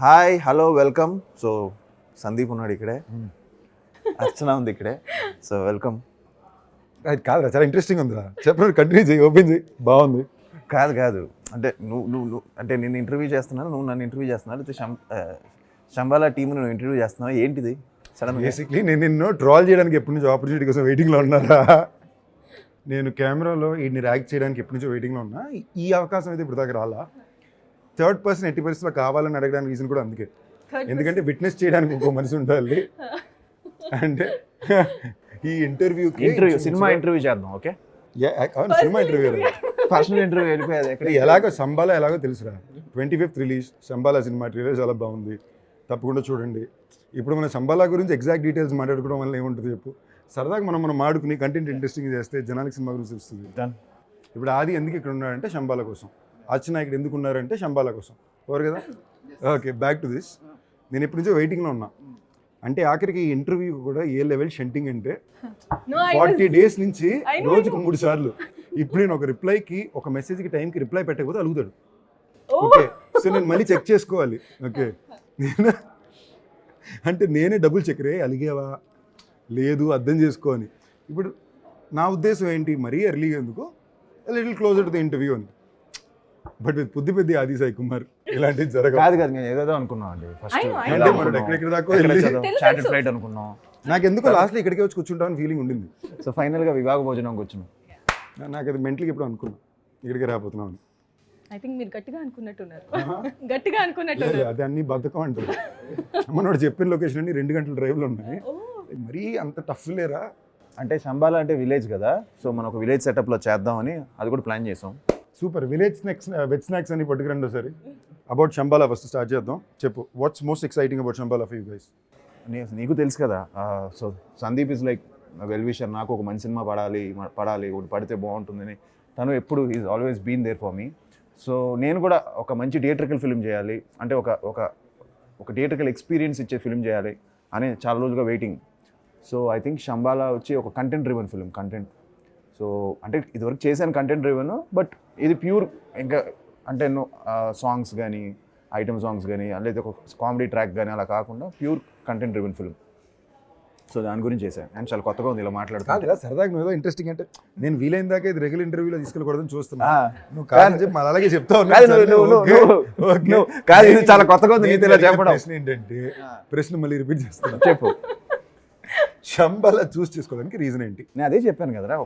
Hi hello welcome. So Sandeep ఉన్నాడు ఇక్కడే, అర్చన ఉంది ఇక్కడే. So welcome. అది కాదురా, చాలా ఇంట్రెస్టింగ్ ఉందిరా. చెప్పండి, కంటిన్యూ చేయి, ఓపెన్ చేయి. బాగుంది. కాదు అంటే నువ్వు అంటే నేను ఇంటర్వ్యూ చేస్తున్నాను, నువ్వు నన్ను ఇంటర్వ్యూ చేస్తున్నావు, అయితే శంబాలా టీం నువ్వు ఇంటర్వ్యూ చేస్తున్నావు, ఏంటిది సడన్? బేసిక్లీ నేను నిన్ను ట్రాల్ చేయడానికి ఎప్పటి నుంచో ఆపర్చునిటీ కోసం వెయిటింగ్లో ఉన్నారా. నేను కెమెరాలో వీడిని ర్యాక్ చేయడానికి ఎప్పటి నుంచో వెయిటింగ్లో ఉన్నా. ఈ అవకాశం అయితే ఇప్పుడు దాకా రాలా. థర్డ్ పర్సన్ ఎట్టి పరిస్థితుల్లో కావాలని అడగడానికి రీజన్ కూడా అందుకే, ఎందుకంటే విట్నెస్ చేయడానికి ఇంకో మనిషి ఉండాలి. అంటే ఈ ఇంటర్వ్యూ సినిమా ఇంటర్వ్యూ చేద్దాం. Okay, cinema interview personal interview వెళ్ళిపోయేది ఎక్కడ? ఎలాగో శంబాలా ఎలాగో తెలుసురా. 25th release Shambhala cinema. Trailer చాలా బాగుంది, తప్పకుండా చూడండి. ఇప్పుడు మన శంబాలా గురించి ఎగ్జాక్ట్ డీటెయిల్స్ మాట్లాడుకోవడం వల్ల ఏముంటుంది చెప్పు. సరదాగా మనం మాడుకుని కంటెంట్ ఇంట్రెస్టింగ్ చేస్తే జనానికి సినిమా గురించి తెలుస్తుంది. ఇప్పుడు ఆది ఎందుకు ఇక్కడ ఉన్నాడంటే శంబాలా కోసం, అర్చన ఇక్కడ ఎందుకు ఉన్నారంటే శంబాలా కోసం. ఓవర్ కదా. Okay, back to this. నేను ఇప్పటి నుంచో వెయిటింగ్లో ఉన్నా. అంటే ఆఖరికి ఈ ఇంటర్వ్యూ కూడా ఏ లెవెల్ షెంటింగ్ అంటే 40 days నుంచి రోజుకు 3 సార్లు. ఇప్పుడు నేను ఒక రిప్లైకి, ఒక మెసేజ్కి టైంకి రిప్లై పెట్టకపోతే అలుగుతాడు. ఓకే, సో నేను మళ్ళీ చెక్ చేసుకోవాలి. ఓకే, నేను అంటే నేనే డబుల్ చెక్, రే అలిగేవా లేదు అర్థం చేసుకో అని. ఇప్పుడు నా ఉద్దేశం ఏంటి, మరీ ఎర్లీగా ఎందుకు, little closer to the interview అని. బట్ బుద్ధి పెద్ద ఆది సాయి కుమార్ ఇలాంటివి జరగదు. కాదు నేను ఏదేదో అనుకున్నాం అండి. ఎక్కడెక్కడ దాకా ఫ్లైట్ అనుకున్నాం. నాకు ఎందుకో లాస్ట్లో ఇక్కడికే వచ్చి కూర్చుంటామని ఫీలింగ్ ఉండింది. సో ఫైనల్గా వివాహ భోజనంకి వచ్చినాం. నాకు అది మెంటల్కి ఎప్పుడు అనుకున్నాను ఇక్కడికే రాబోతున్నాం అని. ఐ థింక్ మీరు గట్టిగా అనుకున్నట్టున్నారు. గట్టిగా అనుకున్నట్టు. అది అన్ని బద్ధకం అంటారు. మనోడు చెప్పిన లొకేషన్ అన్ని 2 గంటల డ్రైవ్లో ఉన్నాయి. మరీ అంత టఫ్ లేరా. అంటే శంబాలా అంటే విలేజ్ కదా, సో మనం ఒక విలేజ్ సెటప్లో చేద్దామని అది కూడా ప్లాన్ చేసాం. Super. Village snacks, veg snacks అని పట్టుకురండి ఒకసారి. అబౌట్ శంబాలా ఫస్ట్ స్టార్ట్ చేద్దాం. చెప్పు, what's most exciting about Shambala for you guys? నీకు తెలుసు కదా, so Sandeep is like well wisher. నాకు ఒక మంచి సినిమా పడాలి ఒకటి పడితే బాగుంటుందని తను ఎప్పుడు is always been there for me. So నేను కూడా ఒక మంచి థియేట్రికల్ ఫిల్మ్ చేయాలి, అంటే ఒక థియేట్రికల్ ఎక్స్పీరియన్స్ ఇచ్చే ఫిల్మ్ చేయాలి అని చాలా రోజులుగా waiting. So I think Shambala వచ్చి ఒక కంటెంట్ డ్రివెన్ ఫిల్మ్. సో అంటే ఇదివరకు చేశాను కంటెంట్ డ్రివెన్, బట్ ఇది ప్యూర్ ఇంకా అంటే సాంగ్స్ కానీ, ఐటమ్ సాంగ్స్ కానీ, లేదా ఒక కామెడీ ట్రాక్ కానీ అలా కాకుండా pure content driven film. So దాని గురించి చేశాను. అండ్ చాలా కొత్తగా ఉంది ఇలా మాట్లాడుతుంది. సరదాగా నువ్వు ఏదో ఇంట్రెస్టింగ్ అంటే నేను వీలైన దాకా ఇది రెగ్యులర్ ఇంటర్వ్యూలో తీసుకెళ్ళకూడదని చూస్తున్నా. నువ్వు కాదని చెప్పి మళ్ళీ అలాగే చెప్తా ఉన్నాను. చాలా కొత్తగా ఉంది నీతో ఇలా చెప్పడం. ప్రశ్న ఏంటంటే, ప్రశ్న మళ్ళీ రిపీట్ చేస్తున్నా. చెప్పు. శంబాలా చూస్ చేసుకోవడానికి రీజన్ ఏంటి? నేను అదే చెప్పాను కదరా,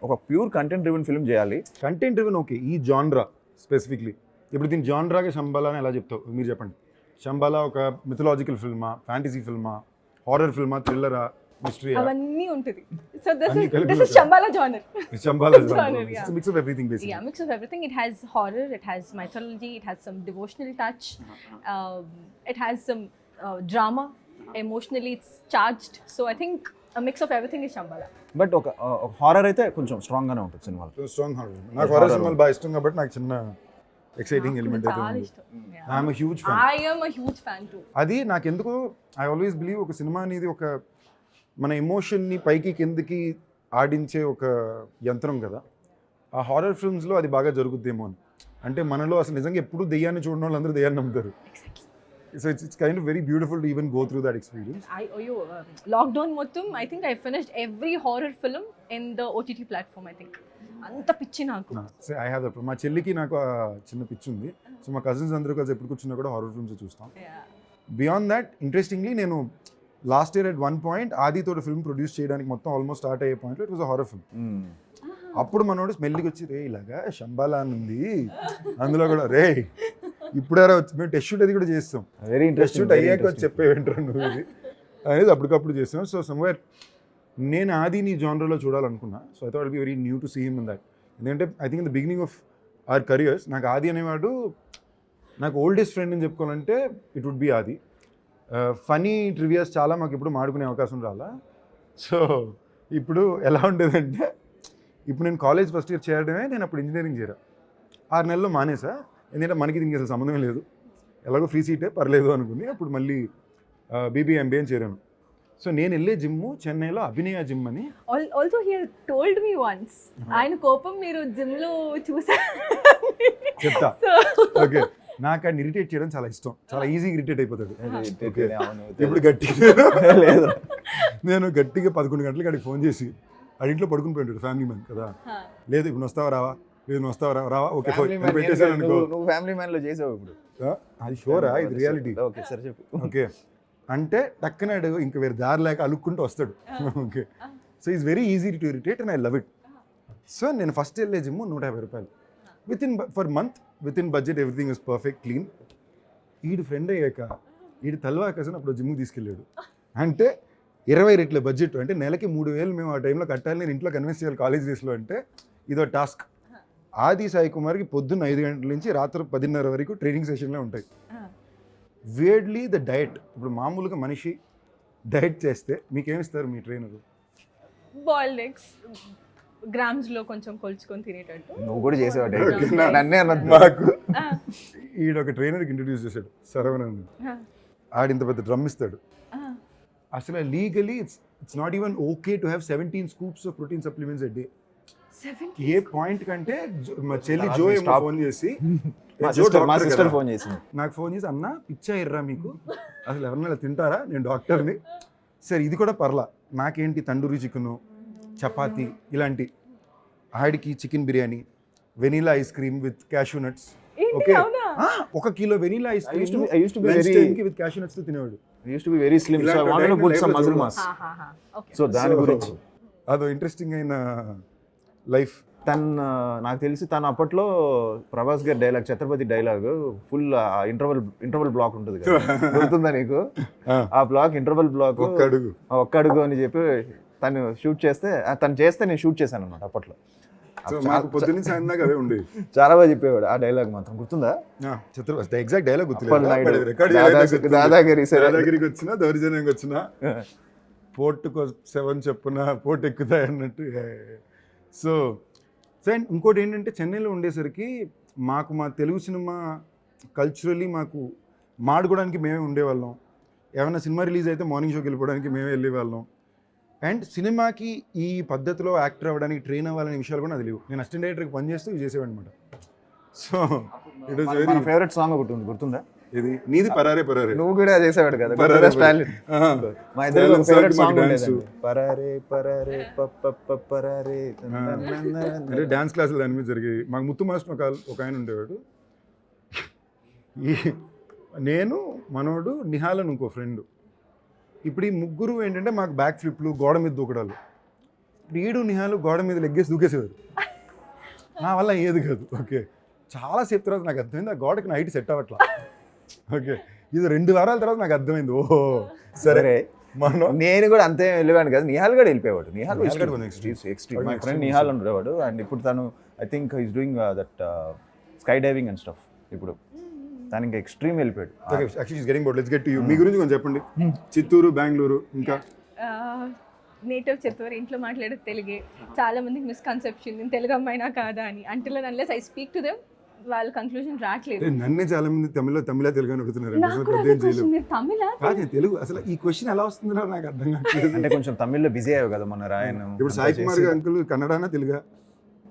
ఒక ప్యూర్ కంటెంట్ డ్రివెన్ ఫిల్మ్ చేయాలి. కంటెంట్ డ్రివెన్ ఓకే, ఈ జాన్రా స్పెసిఫిక్లీ. ఇప్పుడు దీని జాన్రాగా శంబాలా అని ఎలా చెప్తావు మీరు చెప్పండి. శంబాలా ఒక మిథలాజికల్ ఫిల్మా, ఫ్యాంటసీ ఫిల్మా, హారర్ ఫిల్మా, థ్రిల్లరా, మిస్టరీ, అవన్నీ ఉంటుంది. So this is Shambhala genre. Shambhala genre. Yeah. It's a mix of everything basically. Yeah, mix of everything. It has horror, it has mythology, it has some devotional touch, it has some drama. Emotionally it's charged. So I think a mix of everything is Shambhala. But ఒక horror అయితే కొంచెం strong గానే ఉంటుంది సినిమాలో. Strong horror. నాకు horror సినిమాలు బాగా ఇష్టం కాబట్టి నాకు చిన్న ఎక్సైటింగ్ ఎలిమెంట్ అయితే ఉంది. I'm a huge fan. I am a huge fan too. అది నాకు ఎందుకో ఐ ఆల్వేస్ బిలీవ్ ఒక సినిమా అనేది ఒక మన ఎమోషన్ని పైకి కిందకి ఆడించే ఒక యంత్రం కదా. ఆ హారర్ ఫిల్మ్స్లో అది బాగా జరుగుద్దేమో అని. అంటే మనలో అసలు నిజంగా ఎప్పుడు దెయ్యాన్ని చూడడం వాళ్ళు అందరూ దెయ్యాన్ని నమ్ముతారు. So it's kind of very beautiful to even go through that experience. Lockdown మొత్తం I think I finished every horror film in the OTT platform. I think అంత పిచ్చి నాకు. I have that. మా చెల్లికి నాకు చిన్న పిచ్చి ఉంది. సో మా కజిన్స్ అందరూ కలిసి ఎప్పుడు కూర్చున్నా కూడా హారర్ ఫిల్మ్స్ చూస్తాం. బియాండ్ దాట్ ఇంట్రెస్టింగ్లీ నేను last year at one point ఆదితో ఫిల్మ్ ప్రొడ్యూస్ చేయడానికి మొత్తం ఆల్మోస్ట్ స్టార్ట్ అయ్యే పాయింట్లో it was a horror film. అప్పుడు మనోడు స్మెల్లికి వచ్చి, రే ఇలాగా శంబాలా అని ఉంది అందులో కూడా, రే ఇప్పుడారా వచ్చి మేము టెస్ట్ షూట్ అది కూడా చేస్తాం. వెరీ టెస్ట్ షూట్ అయ్యాక వచ్చి చెప్పేవింటారు నువ్వు ఇది అనేది అప్పటికప్పుడు చేస్తాం. సో సమ్వేర్ నేను ఆది నీ జానర్లో చూడాలనుకున్నా. So I thought it be very new to see him in that. ఎందుకంటే I think in the beginning of our careers నాకు ఆది అనేవాడు నాకు ఓల్డెస్ట్ ఫ్రెండ్ అని చెప్పుకోవాలంటే it would be Aadi. Funny trivias చాలా మాకు ఇప్పుడు మాడుకునే అవకాశం రాలా. సో ఇప్పుడు ఎలా ఉండేదంటే, ఇప్పుడు నేను కాలేజ్ ఫస్ట్ ఇయర్ చేరడమే, నేను అప్పుడు ఇంజనీరింగ్ చేరా. 6 నెలల్లో మానేసా. ఎందుకంటే మనకి దీనికి అసలు సంబంధం లేదు, ఎలాగో ఫ్రీ సీటే పర్లేదు అనుకుని అప్పుడు మళ్ళీ BBA అని చేరాను. సో నేను వెళ్ళే జిమ్ చెన్నైలో అభినయ జిమ్ అని. ఆల్సో హి టోల్డ్ మీ వన్స్, ఆయన కోపం మీరు జిమ్ లో చూసారు చెప్తా. ఓకే, నాకు ఆయన ఇరిటేట్ చేయడం చాలా ఇష్టం, చాలా ఈజీగా ఇరిటేట్ అయిపోతాడు. అవును. ఇప్పుడు గట్టిగా లేదు నేను గట్టిగా 11 గంటలకి అడిగి ఫోన్ చేసి ఇంట్లో పడుకుని పోయింటాడు, ఫ్యామిలీ మ్యాన్ కదా. లేదు ఇప్పుడు వస్తావా రావా, లేదు నువ్వు వస్తావా రావా, ఓకే పెట్టేసాను అనుకో. నువ్వు ఫ్యామిలీ మ్యాన్ లో చేసావు ఇప్పుడు. అది షోరా, ఇది రియాలిటీ. ఓకే సరే చెప్పు. ఓకే అంటే టక్కనాడు ఇంకా వేరే దారి లేక అలుక్కుంటూ వస్తాడు. Okay so is very easy to irritate and I love it. So నేను ఫస్ట్ వెళ్ళే జిమ్ 150 రూపాయలు for month, with in budget, everything is perfect clean. ఈడు ఫ్రెండ్ అయ్యాక ఈడు తల్వాకసని అప్పుడు జిమ్కి తీసుకెళ్ళాడు. అంటే 20 రెట్ల బడ్జెట్, అంటే నెలకి 3,000 మేము ఆ టైంలో కట్టాలి. నేను ఇంట్లో కన్విన్స్ చేయాలి కాలేజ్ డేస్లో, అంటే ఇదో టాస్క్. ఆది సాయి కుమార్కి పొద్దున్న 5 గంటల నుంచి రాత్రి 10:30 వరకు ట్రైనింగ్ సెషన్లే ఉంటాయి. వేర్డ్లీ ద డయట్. ఇప్పుడు మామూలుగా మనిషి డయట్ చేస్తే మీకేమిస్తారు మీ ట్రైనర్? బాయిల్డ్ ఎగ్స్ గ్రామ్స్ లో కొంచెం కొలుచుకొని తినేటట్టు. నువ్వు కూడా చేసేవాడు నన్నే అన్నది. మాకు ఈడ ఒక ట్రైనర్కి ఇంట్రడ్యూస్ చేశాడు, శరవణన్. ఆడింత పెద్ద డ్రమ్ ఇస్తాడు. అసలు legally it's not even okay to have 17 scoops of protein supplements a day. A point కంటే మా చెల్లి జో ఏమో ఫోన్ చేసి, మా సిస్టర్ ఫోన్ చేసింది నాకు, ఫోన్ చేసి అన్న పిచ్చా ఎర్రా మీకు, అసలు ఎవరినైనా తింటారా, నేను డాక్టర్ని. సరే ఇది కూడా పర్లా, నాకేంటి తండూరి చికెను, చపాతీ ఇలాంటి. ఆడికి chicken biryani, vanilla ice cream with cashew nuts. Okay 1 kilo vanilla ice cream with cashew nuts తో తినేవాడు. used to be very slim, so I wanted to put some muscle mass. Okay. So దాని గురించి అదో interesting అయిన life. నాకు తెలిసి తను అప్పట్లో ప్రభాస్ గారి dialogue, Chhatrapati dialogue full interval block ఉంటుంది కదా, గుర్తుందా నీకు? ఆ బ్లాక్ ఇంటర్వల్ బ్లాక్ ఒక్క అడుగు అని చెప్పి తను షూట్ చేస్తే, నేను షూట్ చేశాను అనమాట అప్పట్లో. పొద్దున్న సాయంత్రం అవే ఉండేవి. చాలా బాగా చెప్పేవాడు ఆ డైలాగ్, మాత్రం గుర్తుందా? ఛత్రపతి ఎగ్జాక్ట్ డైలాగ్ దాదాగిరికి వచ్చినా, దౌర్జన్యంకి వచ్చినా, పోర్టుకు 7 చెప్పున పోర్టు ఎక్కుతాయి అన్నట్టు. సో అండ్ ఇంకోటి ఏంటంటే, చెన్నైలో ఉండేసరికి మా తెలుగు సినిమా కల్చరలీ మాకు మాడుకోవడానికి మేమే ఉండేవాళ్ళం. ఏమైనా సినిమా రిలీజ్ అయితే మార్నింగ్ షోకి వెళ్ళిపోవడానికి మేమే వెళ్ళేవాళ్ళం. అండ్ సినిమాకి ఈ పద్ధతిలో యాక్టర్ అవ్వడానికి ట్రైన్ అవ్వాలనే విషయాలు కూడా నాకు తెలియదు. నేను అసిస్టెంట్ డైరెక్టర్కి పనిచేస్తూ ఇది చేసేవాడు అనమాట. So it is very favourite song ఒకటి ఉంది, గుర్తుందా? ఇది నీది పరారే పరారే. నువ్వు కూడా చేసేవాడు కదా, మా ఇద్దరు ఫేవరెట్ సాంగ్ ఉండేది, పరారే పరారే పరారే. అంటే డాన్స్ క్లాసులు దాని మీద జరిగాయి. మాకు ముత్తు మాస్టర్ ఒక ఆయన ఉండేవాడు. నేను, మనోడు, నిహాల్ అని ఇంకో ఫ్రెండ్. ఇప్పుడు ఈ ముగ్గురు ఏంటంటే మాకు బ్యాక్ ఫ్లిప్లు, గోడ మీద దూకడాలు. ఇప్పుడు ఈడు నిహాలు గోడ మీద లెగ్గేసి దూకేసేవారు. నా వల్ల ఏది కాదు. ఓకే చాలాసేపు తర్వాత నాకు అర్థమైంది ఆ గోడకి నా హైట్ సెట్ అవ్వట్లా. ఓకే ఇది 2 వారాల తర్వాత నాకు అర్థమైంది, ఓహో సరే. నేను కూడా అంతే వెళ్ళేవాడు కదా, నిహాల్ కూడా వెళ్ళిపోయేవాడు. Nihal extreme. My friend Nihal ఉండేవాడు. అండ్ ఇప్పుడు తను I think is doing that sky diving and stuff. ఇప్పుడు తను ఇంకా ఎక్స్ట్రీమ్ వెళ్ళిపోయాడు. మీ గురించి కొంచెం చెప్పండి. చిత్తూరు, బెంగళూరు, ఇంకా నేటివ్ చిత్తూరు, ఇంట్లో మాట్లాడే తెలుగే. చాలా మందికి మిస్కన్సెప్షన్, నేను తెలుగు అమ్మాయినా కాదా అని. Until and unless I speak to them వాళ్ళ కంక్లూజన్ రావట్లేదు. నన్నే చాలా మంది తమిళ తెలుగు అని అడుగుతున్నారు. తెలుగు అసలు ఈ క్వశ్చన్ ఎలా వస్తుందో నాకు అర్థం కావట్లేదు. అంటే కొంచెం తమిళ్లో బిజీ అయ్యావు కదా మొన్న రాయను. ఇప్పుడు సాయి కుమార్ అంకుల్ కన్నడనా తెలుగా?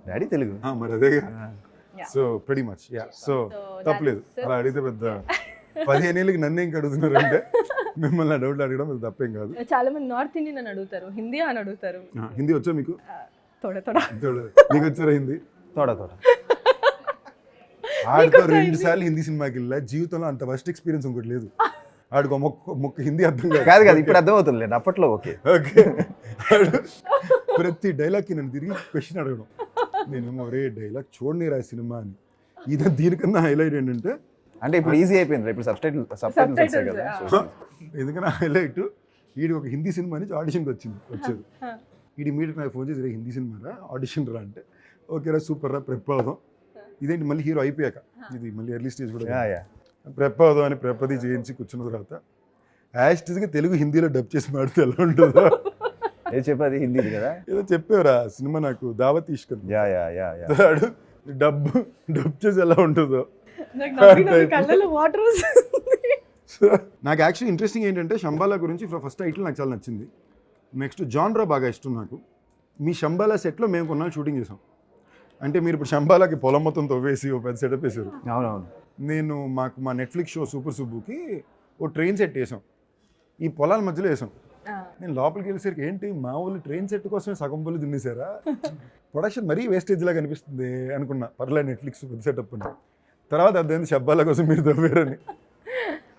డాడీ తెలుగు. మరి అదే. So pretty much yeah. So తప్పలేదు అలా అడిగితే. పెద్ద 15 ఏళ్ళకి నన్ను ఇంక అడుగుతున్నారు అంటే మిమ్మల్ని డౌట్లు అడగడం అది తప్పేం కాదు. చాలా మంది నార్త్ ఇండియన్ అని అడుగుతారు, హిందీ అని అడుగుతారు. హిందీ వచ్చా మీకు? నీకు వచ్చారా హిందీ? తోడ ఆడితో 2 సార్లు హిందీ సినిమాకి వెళ్ళా. జీవితంలో అంత ఫస్ట్ ఎక్స్పీరియన్స్ ఇంకోటి లేదు. ఆడికి మొక్క హిందీ అర్థం కాదు కదా, ఇప్పుడు అర్థం అవుతుంది అప్పట్లో. ఓకే ప్రతి డైలాగ్కి నన్ను తిరిగి క్వశ్చన్ అడగడం. నేనేమో ఒరే డైలాగ్ చూడని రా సినిమా అని. ఇది దీనికన్నా హైలైట్ ఏంటంటే, అంటే ఇప్పుడు ఈజీ అయిపోయింది, ఇప్పుడు సబ్టైటిల్స్ కదా. ఎందుకన్నా హైలైట్, వీడు ఒక హిందీ సినిమా నుంచి ఆడిషన్కి వచ్చేది. వీడి ఇమీడియట్ నాకు ఫోన్ చేసి, హిందీ సినిమా రా, ఆడిషన్ రా అంటే, ఓకే రా సూపర్ రా, ప్రెప్ అవుదాం. ఇదేంటి మళ్ళీ హీరో అయిపోయాక, ఇది మళ్ళీ ఎర్లీ స్టేజ్ కూడా ప్రెప్ అవుదాం అని ప్రెప్పది చేయించి కూర్చున్న తర్వాత యాస్టిజ్గా తెలుగు హిందీలో డబ్ చేసి మాడితే ఎలా ఉంటుందో చెప్పేది హిందీ కదా, ఏదో చెప్పేవరా సినిమా నాకు దావత్ తీసుకొని డబ్ చేసి ఎలా ఉంటుందో. నాకు యాక్చువల్లీ ఇంట్రెస్టింగ్ ఏంటంటే, శంబాలా గురించి ఫస్ట్ టైటిల్ నాకు చాలా నచ్చింది. నెక్స్ట్ జాన్రా బాగా ఇష్టం నాకు. మీ శంబాలా సెట్లో మేము కొన్నాళ్ళు షూటింగ్ చేసాం. అంటే మీరు ఇప్పుడు శంబాలాకి పొలం మొత్తం తవ్వేసి ఒక పెద్ద సెటప్ వేసారు. అవునవును. నేను మా నెట్ఫ్లిక్స్ షో సూపర్ సుబ్బుకి ఓ ట్రైన్ సెట్ వేసాం, ఈ పొలాల మధ్యలో వేసాం. నేను లోపలికి వెళ్ళేసరికి ఏంటి మా ఊళ్ళు ట్రైన్ సెట్ కోసమే సగం పళ్ళు తినేసారా, ప్రొడక్షన్ మరీ వేస్టేజ్ లాగా అనిపిస్తుంది అనుకున్నా. పర్లేదు నెట్ఫ్లిక్స్ పెద్ద సెటప్ అని. తర్వాత అర్థమైంది శబ్బాల కోసం మీరు తవ్వారని,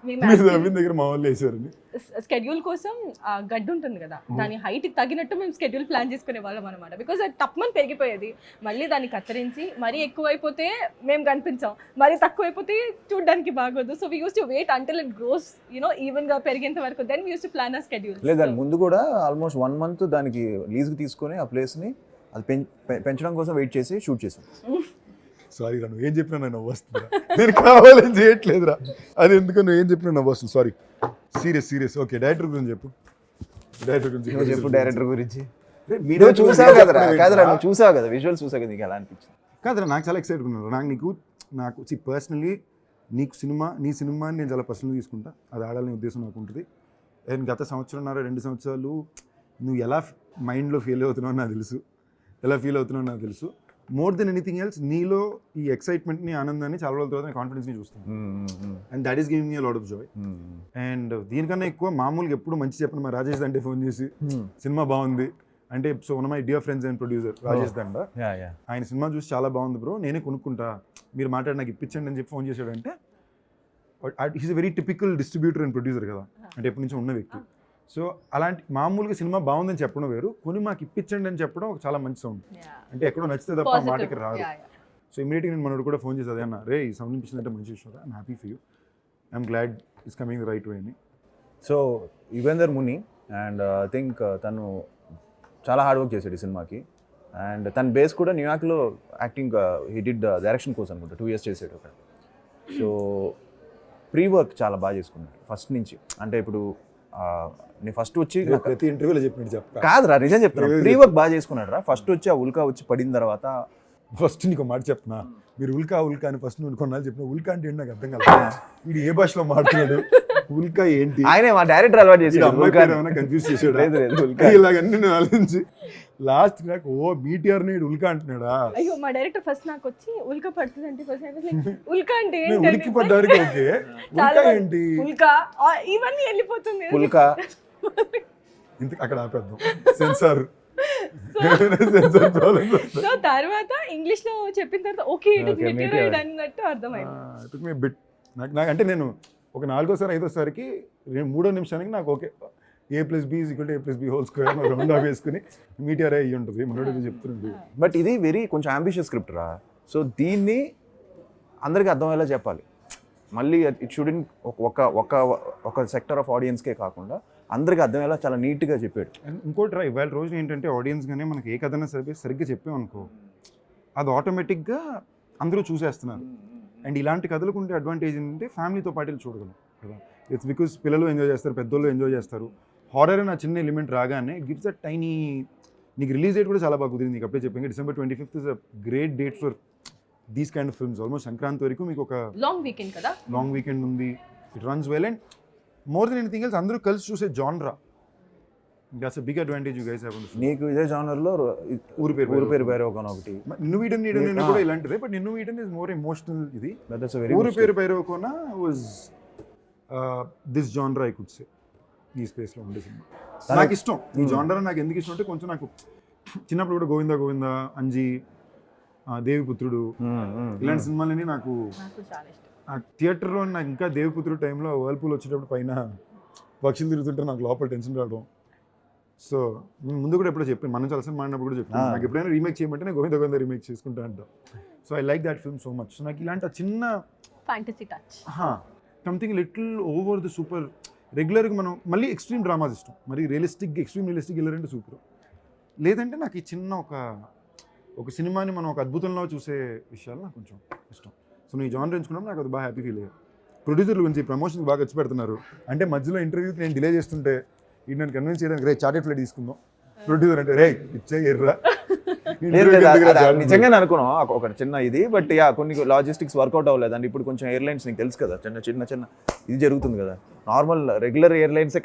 మీరు తవ్విన దగ్గర మా వాళ్ళు వేసారని. స్కెడ్యూల్ కోసం గడ్డి ఉంటుంది కదా, దాని హైట్ తగినట్టు మేము స్కెడ్యూల్ ప్లాన్ చేసుకునే వాళ్ళం అనమాట. బికాజ్ అది తప్పమని పెరిగిపోయేది, మళ్ళీ దాన్ని కత్తిరించి మరీ ఎక్కువైపోతే మేము కనిపించాం, మరీ తక్కువైపోతే చూడడానికి బాగోదు. So we use to wait until it grows even గా పెరిగేంత వరకు, then we use to plan ఆ స్కెడ్యూల్. లేదు దాని ముందు కూడా ఆల్మోస్ట్ 1 month దానికి లీజ్కి తీసుకొని ఆ ప్లేస్ని అది పెంచడం కోసం వెయిట్ చేసి షూట్ చేసాం. సారీ రా, నువ్వు ఏం చెప్పినా నేను నవ్వొస్తుందిరా, నేను కావాలని చేయట్లేదురా, అది ఎందుకు నువ్వు ఏం చెప్పినా నవ్వొస్తుంది. Sorry, serious. ఓకే, డైరెక్టర్ గురించి చెప్పు. డైరెక్టర్ గురించి మీరు చూసావు కదరా, కాదురా నువ్వు చూసావు కదా, విజువల్ చూసావు కదా, నీకు ఎలా అనిపించింది? కాదురా, నాకు చాలా ఎక్సైట్గా ఉన్నాను. నాకు పర్సనలీ నీ సినిమాని నేను చాలా పర్సనల్గా తీసుకుంటా, అది ఆడాలనే ఉద్దేశం నాకు ఉంటుంది. అండ్ గత 2 సంవత్సరాలు నువ్వు ఎలా మైండ్లో ఫీల్ అవుతున్నావు నాకు తెలుసు. మోర్ దెన్ ఎనీథింగ్ ఎల్స్ నీలో ఈ ఎక్సైట్మెంట్ని, ఆనందాన్ని చాలా రోజుల తర్వాత కాన్ఫిడెన్స్ని చూస్తాను. And that is giving me a lot of Joy. And దీనికన్నా ఎక్కువ మామూలుగా ఎప్పుడు మంచి చెప్పిన మా రాజేష్ దండే ఫోన్ చేసి సినిమా బాగుంది అంటే, so one my dear friends and producer Rajesh దండ, ఆయన సినిమా చూసి చాలా బాగుంది బ్రో, నేనే కొనుక్కుంటా, మీరు మాట్లాడి నాకు ఇప్పించండి అని చెప్పి ఫోన్ చేశాడంటే, he's a very typical distributor and producer కదా, అంటే ఎప్పటి నుంచో ఉన్న వ్యక్తి. సో అలాంటి మామూలుగా సినిమా బాగుందని చెప్పడం వేరు, కొని మాకు ఇప్పించండి అని చెప్పడం ఒక చాలా మంచి సౌండ్. అంటే ఎక్కడో నచ్చితే తప్ప మాటకి రాదు. సో ఇమీడియట్గా నేను మనోడు కూడా ఫోన్ చేసి అదే అన్న, రే ఈ సౌండ్ ఇప్పించిందంటే మంచి విషయం, I'm happy for you, I'm glad it's coming the right way అని. So Yugender Muni and I think తను చాలా హార్డ్ వర్క్ చేశాడు ఈ సినిమాకి. అండ్ తన బేస్ కూడా న్యూయార్క్లో acting he did direction course అనుకుంటా, 2 years చేశాడు అక్కడ. సో ప్రీ వర్క్ చాలా బాగా చేసుకున్నాడు ఫస్ట్ నుంచి. అంటే ఇప్పుడు నేను ఫస్ట్ వచ్చి ప్రతి ఇంటర్వ్యూలో చెప్పినట్టు కాదురా, నిజం చెప్తాను, ప్రీ వర్క్ బాగా చేసుకున్నాడు రా. ఫస్ట్ వచ్చి ఆ ఉల్కా వచ్చి పడిన తర్వాత, ఫస్ట్ నీకు మాట చెప్తున్నా, మీరు ఉల్కా అని ఫస్ట్ నువ్వు కొన్నాళ్ళు చెప్పిన ఉల్కా అంటే ఏంటి నాకు అర్థం కాదు. వీడు ఏ భాషలో మాట్లాడు, ఉల్కా ఏంటి, ఆయన మా డైరెక్టర్ అలవాటు చేసి కన్ఫ్యూజ్ చేసాడు ఇలాగన్నీ నేను ఆలోచించి లాస్ట్ నాకు మీటిఆర్ ని ఉల్కా అంటున్నాడా. అయ్యో మా డైరెక్టర్ ఫస్ట్ నాకు వచ్చి ఉల్కా పడుతుంది అంటే ఉల్కా అంటే ఉలికి పడ్డానికి ఓకే, ఉల్కా ఏంటి, ఉల్కా ఇవన్నీ వెళ్ళిపోతుంది ఉల్కా ఇంత అక్కడ ఆపేద్దాం, సెన్సార్. సో తర్వాత ఇంగ్లీష్ లో చెప్పిన తర్వాత ఓకే అన్నట్టు అర్థమైంది. బిట్ నాకు అంటే నేను ఒక 4వ 5వసారికి 3వ నిమిషానికి నాకు okay, A+B = A+B² round of వేసుకుని మీటిఆర్ అయ్యి ఉంటుంది మనోడు చెప్తున్నాడు. బట్ ఇది వెరీ కొంచెం అంబిషియస్ స్క్రిప్ట్ రా. సో దీన్ని అందరికీ అర్థమయ్యేలా చెప్పాలి. మళ్ళీ ఇట్ షుడెంట్ ఒక సెక్టర్ ఆఫ్ ఆడియన్స్కే కాకుండా అందరికీ అర్థమయ్యేలా చాలా నీట్గా చెప్పాడు. ఇంకోటి రా, ఇవాళ రోజున ఏంటంటే ఆడియన్స్గానే మనకి ఏ కథనా సరిగ్గా చెప్పామనుకో, అది ఆటోమేటిక్గా అందరూ చూసేస్తున్నారు. అండ్ ఇలాంటి కథలకు ఉండే అడ్వాంటేజ్ ఏంటంటే ఫ్యామిలీతో పాటు చూడగలం కదా. ఇట్స్ బికాస్ పిల్లలు ఎంజాయ్ చేస్తారు, పెద్దోళ్ళు ఎంజాయ్ చేస్తారు. హారర్ అని చిన్న ఎలిమెంట్ రాగానే గివ్స్ అ టైనీ, నీకు రిలీజ్ డేట్ కూడా చాలా బాగా కుదిరింది. నీకు అప్పుడే చెప్పాను, December 25th is a great date for these kind of films. Almost Sankranti వరకు మీకు ఒక లాంగ్ వీకెండ్ ఉంది. It runs well and more than anything else అందరూ కలిసి చూసే జానరా. That's a big advantage you guys have on this. నీకు ఇదే జానర్లో ఊరు పేరు భైరవకోన ఒకటి, నిన్ను వీడన్ కూడా ఇలాంటిదే, బట్ నిన్ను వీడన్ ఇస్ మోర్ ఎమోషనల్. ఇది ఊరు పేరు భైరవకోన వాజ్ దిస్ జానరా ఐ కుడ్ సే. ఈ స్పేస్లో ఉండే సినిమా నాకు ఇష్టం. ఈ జానరా నాకు ఎందుకు ఇష్టం అంటే, కొంచెం నాకు చిన్నప్పుడు కూడా గోవిందా, అంజీ, దేవిపుత్రుడు ఇలాంటి సినిమాలని నాకు థియేటర్లో, నాకు ఇంకా దేవిపుత్రుడు టైంలో వర్ల్పూల్ వచ్చేటప్పుడు పైన పక్షులు తిరుగుతుంటే నాకు లోపల టెన్షన్ రావడం. సో నేను ముందు కూడా ఎప్పుడో చెప్పాను, మనం చాలా సినిమా మాడినప్పుడు కూడా చెప్పాను, నాకు ఎప్పుడైనా రీమేక్ చేయమంటే నేను గోవిందా రీమేక్ చేసుకుంటా అంట. So I like that film so much. So నాకు ఇలాంటి చిన్న fantasy touch, something little over the super. రెగ్యులర్గా మనం మళ్ళీ ఎక్స్ట్రీమ్ డ్రామాస్ ఇష్టం, మరి ఎక్స్ట్రీమ్ రియలిస్టిక్ వెళ్ళారంటే సూపర్. లేదంటే నాకు ఈ చిన్న ఒక సినిమాని మనం ఒక అద్భుతంలో చూసే విషయాలు నాకు కొంచెం ఇష్టం. సో నువ్వు ఈ జానర్ ఎంచుకున్నప్పుడు నాకు అది బాగా హ్యాపీ ఫీల్ అయ్యాను. ప్రొడ్యూసర్ల గురించి ప్రమోషన్కి బాగా ఖర్చు పెడుతున్నారు అంటే, మధ్యలో ఇంటర్వ్యూకి నేను డిలే చేస్తుంటే ఇది నన్ను కన్విన్స్ చేయడానికి, రే చార్టెడ్ ఫ్లైట్ తీసుకుందాం. ప్రొడ్యూసర్ అంటే రే ఇచ్చే ఎర్రా, నిజంగానే అనుకున్నాం ఒక చిన్న ఇది. బట్ యా, కొన్ని లాజిస్టిక్స్ వర్కౌట్ అవ్వలేదు. అండ్ ఇప్పుడు కొంచెం ఎయిర్లైన్స్ నీకు తెలుసు కదా, చిన్న ఇది జరుగుతుంది కదా. నార్మల్ రెగ్యులర్ ఎయిర్లైన్సే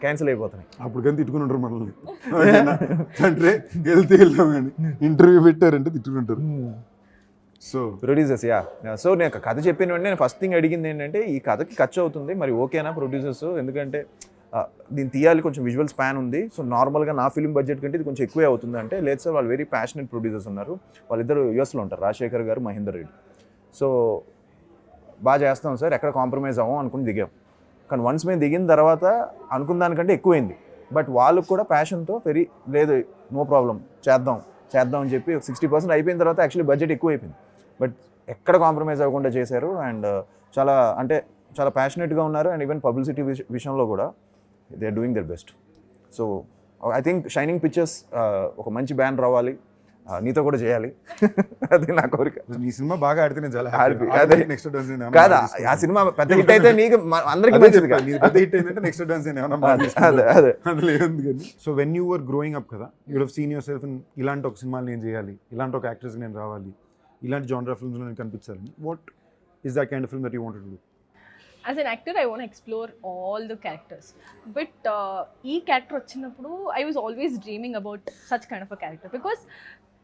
క్యాన్సిల్ అయిపోతున్నాయి. అప్పుడు కానీ తిట్టుకుని మనల్ని అంటే వెళ్తే వెళ్దాం కానీ ఇంటర్వ్యూ పెట్టారంటే తిట్టుకుంటారు. So producers yeah. సో నేను కథ చెప్పిన వెంటనే నేను ఫస్ట్ థింగ్ అడిగింది ఏంటంటే ఈ కథకి ఖర్చు అవుతుంది మరి ఓకేనా ప్రొడ్యూసర్స్, ఎందుకంటే దీన్ని తీయాలి, కొంచెం విజువల్ స్పాన్ ఉంది, సో నార్మల్గా నా ఫిల్మ్ బడ్జెట్ కంటే ఇది కొంచెం ఎక్కువే అవుతుంది అంటే, లేదు సార్ వాళ్ళు వెరీ ప్యాషనెట్ ప్రొడ్యూసర్స్ ఉన్నారు, వాళ్ళిద్దరు యూఎస్లో ఉంటారు, రాజశేఖర్ గారు, మహేందర్ రెడ్డి. సో బాగా చేస్తాం సార్, ఎక్కడ కాంప్రమైజ్ అవ్వం అనుకుని దిగాం. కానీ వన్స్ మేము దిగిన తర్వాత అనుకున్న దానికంటే ఎక్కువైంది. బట్ వాళ్ళకు కూడా ప్యాషన్తో లేదు నో ప్రాబ్లం చేద్దాం అని చెప్పి 60% అయిపోయిన తర్వాత యాక్చువల్లీ బడ్జెట్ ఎక్కువ అయిపోయింది. బట్ ఎక్కడ కాంప్రమైజ్ అవ్వకుండా చేశారు. అండ్ చాలా ప్యాషనెట్గా ఉన్నారు. అండ్ ఈవెన్ పబ్లిసిటీ విషయంలో కూడా they are doing their best. So I think shining pictures ఒక మంచి బ్యాన్ రావాలి, నీతో కూడా చేయాలి అది నా కోరిక. నీ సినిమా బాగా ఆడితే నేను చాలా అదే. నెక్స్ట్ డాన్స్ కాదా ఆ సినిమా పెద్ద హిట్ అయితే నీకు అందరికీ మంచిది కాదు. పెద్ద హిట్ అయిందంటే నెక్స్ట్ డాన్స్ అదే అందులో ఏముంది కానీ. So when you were growing up కదా, you have seen yourself ఇలాంటి ఒక సినిమాలు నేను చేయాలి, ఇలాంటి ఒక యాక్టర్స్ నేను రావాలి, ఇలాంటి జానర్ ఫిల్మ్స్లో నేను కనిపించాలని. What is that kind of film that you wanted to do? As an actor, I want to explore all the characters. But ee character వచ్చినప్పుడు I was always dreaming about such kind of a character because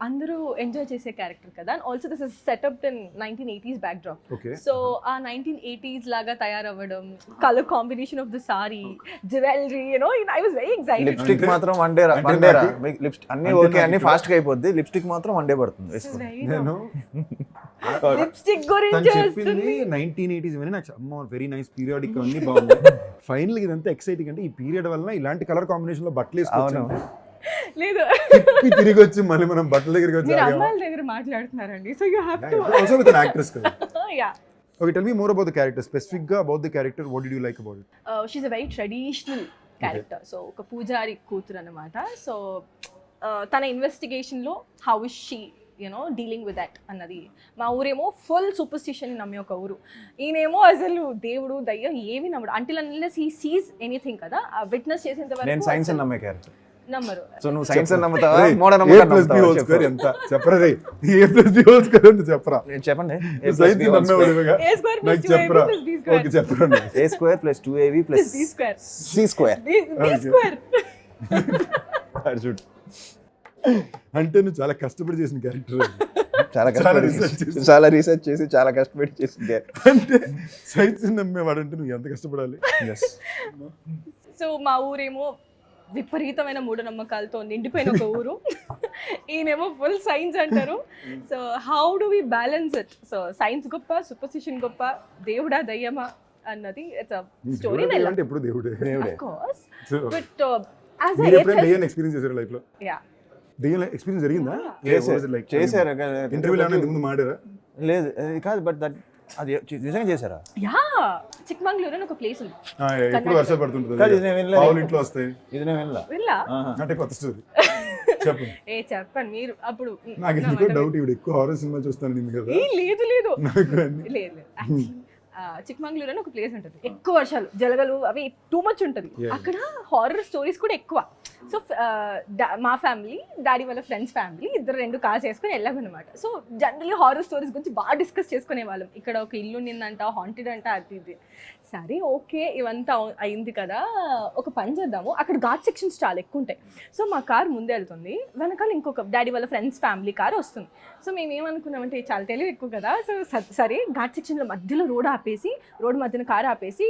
అందరూ enjoy చేసే character కదా. And also this is setupped in 1980s backdrop. Okay. So ఆ 1980s లాగా తయారవ్వడం, colour combination of the sari, jewellery, I was very excited. Lipstick మాత్రం one day అన్ని okay అన్ని fast గా అయిపోద్ది, లిప్స్టిక్ మాత్రం వన్ డే పడుతుంది వేసుకోండి. నేను లిప్స్టిక్ తను గురించి చెప్పింది 1980s అని నాకు అమ్మ వెరీ నైస్ పీరియాడిక్ అన్ని బాగుంది. ఫైనల్ ఇదంతా ఎక్సైటింగ్ అంటే ఈ పీరియడ్ వల్ల ఇలాంటి కలర్ కాంబినేషన్ లో బట్టలు వేసుకోవచ్చు. లేదు, తిరిగి వచ్చి మళ్ళీ మనం బట్టల దగ్గరికి వచ్చి మీరు అమ్మాయిల దగ్గర మాట్లాడుతున్నారండి. So you have to also with an actress కదా. Yeah. Okay, tell me more about the character. Specifically about the character, what did you like about it? She's a very traditional character. So ఒక పూజారి కూతురు అన్నమాట. So తన ఇన్వెస్టిగేషన్లో how is she dealing with that అన్నది. మా ఊరేమో full superstition నమ్మే ఒక ఊరు, ఈయనేమో అసలు దేవుడు దయ్యం ఏమి నమ్మడు. Until unless he sees anything కదా, విట్నెస్ చేసేంత నేను వరకు సైన్స్ నమ్మే క్యారెక్టర్. నమ్మరు. సో నువ్వు సైన్స్ నమ్ముతావా Hey, modern A plus B నమ్ముతావా whole square ఎంత చెప్పరా రే? A plus B whole square ఎంత చెప్పరా? చెప్పండి. సైన్స్ నమ్మేవాడివిగా A square plus నాకు 2AB చెప్పరా? plus B square. ఓకే చెప్పరా. A square plus 2AB plus B square. C square. B square. అంటే నువ్వు చాలా కష్టపడి చేసిన క్యారెక్టర్. చాలా రీసెర్చ్ చేసి చాలా కష్టపడి చేసింది. అంటే సైన్స్ నమ్మేవాడు అంటే నువ్వు ఎంత కష్టపడాలి. సో మా ఊరేమో విపరీతమైన మూఢనమ్మకాలతో నిండిపోయిన ఒక ఊరు, ఈయనేమో ఫుల్ సైన్స్ అంటారు. So how do we balance it? So science గొప్ప, సూపర్స్టిషన్ గొప్ప, దేవుడా దయ్యమా అన్నది ఇట్స్ అ స్టోరీ. అంటే ఎప్పుడు దేవుడే. Of course, So, but as మీరు ఎ ఎప్పుడైనా దెయ్యాన్ని ఎక్స్పీరియన్స్ చేశారు లైఫ్ లో? యా దెయ్యం ఎక్స్పీరియన్స్ జరిగిందా? చేశారు. ఇంటర్వ్యూలో ఇంతకు ముందు మాడారా? లేదు కాదు, బట్ దట్ అది నిజంగా చేశారా? యా చిక్మంగళూరు అని ఒక ప్లేస్ ఉంది. ఎప్పుడు వర్షాలు పడుతుంటుంది, కాదు, ఇది నేను వినలేదు. పావులు ఇంట్లో వస్తాయి. ఇది నేను వినలా. వెళ్ళా అంటే కొత్త స్టోరీ చెప్పు. చెప్పండి మీరు. అప్పుడు నాకు ఎందుకో డౌట్, ఇవి ఎక్కువ హారర్ సినిమాలు చూస్తాను కదా. లేదు లేదు నాకు అన్ని లేదు. చిక్మంగళూరు అని ఒక ప్లేస్ ఉంటుంది, ఎక్కువ వర్షాలు, జలగలు అవి టూ మచ్ ఉంటుంది. అక్కడ హారర్ స్టోరీస్ కూడా ఎక్కువ. సో మా ఫ్యామిలీ, డాడీ వాళ్ళ ఫ్రెండ్స్ ఫ్యామిలీ ఇద్దరు 2 కార్స్ వేసుకొని వెళ్ళామన్నమాట. సో జనరలీ హారర్ స్టోరీస్ గురించి బాగా డిస్కస్ చేసుకునే వాళ్ళం. ఇక్కడ ఒక ఇల్లు నిందంట, హాంటెడ్ అంట, అది ఇది. సరే ఓకే ఇవంతా అయింది కదా, ఒక పని చేద్దాము. అక్కడ ఘాట్ సెక్షన్స్ చాలా ఎక్కువ ఉంటాయి. సో మా కార్ ముందే వెళ్తుంది, వెనకాల ఇంకొక డాడీ వాళ్ళ ఫ్రెండ్స్ ఫ్యామిలీ కార్ వస్తుంది. సో మేము ఏమనుకున్నామంటే చాలా తెలివి ఎక్కువ కదా, సో సరే ఘాట్ సెక్షన్లో మధ్యలో రోడ్ మధ్యన కార్ ఆపేసి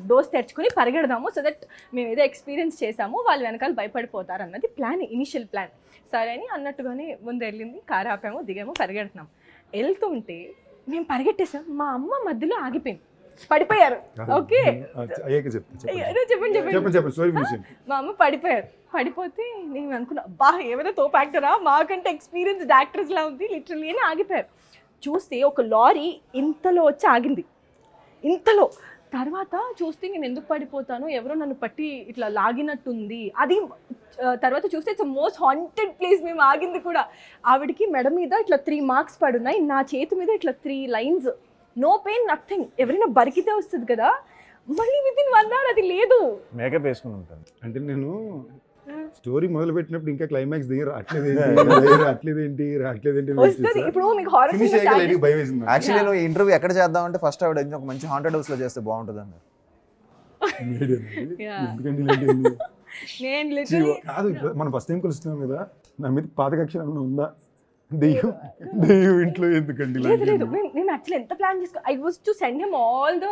డోర్స్ తెరుచుకొని పరిగెడదాము. సో దట్ మేము ఏదో ఎక్స్పీరియన్స్ చేసాము, వాళ్ళు వెనకాల భయపడిపోతారు అన్నది ప్లాన్, ఇనిషియల్ ప్లాన్. సరే అని అన్నట్టుగానే ముందు వెళ్ళింది, కార్ ఆపాము, దిగాము, పరిగెడుతున్నాం. వెళ్తుంటే మేము పరిగెట్టేసాం, మా అమ్మ మధ్యలో ఆగిపోయింది, పడిపోయారు. ఓకే చెప్పండి. మా అమ్మ పడిపోతే నేను అనుకున్నా, బా ఏమైనా తోపు యాక్టరా, మాకంటే ఎక్స్పీరియన్స్డ్ యాక్టర్స్ లా ఉంది లిటరల్లీ అని ఆగిపోయారు. చూస్తే ఒక లారీ ఇంతలో వచ్చి ఆగింది, ఇంతలో. తర్వాత చూస్తే నేను ఎందుకు పడిపోతాను, ఎవరో నన్ను పట్టి ఇట్లా లాగినట్టుంది. అది తర్వాత చూస్తే ఇట్స్ మోస్ట్ హాంటెడ్ ప్లేస్. మేము ఆగింది కూడా, ఆవిడికి మెడ మీద ఇట్లా 3 మార్క్స్ పడున్నాయి, నా చేతి మీద ఇట్లా 3 లైన్స్, నో పెయిన్ నథింగ్. ఎవరైనా బరికితే వస్తుంది కదా, మళ్ళీ విత్ ఇన్ 1 hour అది లేదు. మేకప్ వేసుకుని ఉంటాను. అంటే నేను స్టోరీ మొదలు పెట్టినప్పుడు ఇంకా క్లైమాక్స్ దగ్గర రావట్లేదేంటి వస్తుంది. ఇప్పుడు మీకు హారర్ భయం వేసింది. యాక్చువల్లీ నువ్వు ఇంటర్వ్యూ ఎక్కడ చేద్దామంటే ఫస్ట్ ఆవిడ ఒక మంచి హాంటెడ్ హౌస్ లో చేస్తే బాగుంటుంది అన్నారు. నేను లిటరల్లీ కాదు, మనం ఫస్ట్ టైం కలుస్తున్నాం కదా, నా మీద పాత కక్ష ఏమైనా ఉందా దెయ్యం ఇంట్లో ఎందుకండి లేదు లేదు మేము యాక్చువల్లీ ఎంత ప్లాన్ చేసుకో I was to send him all the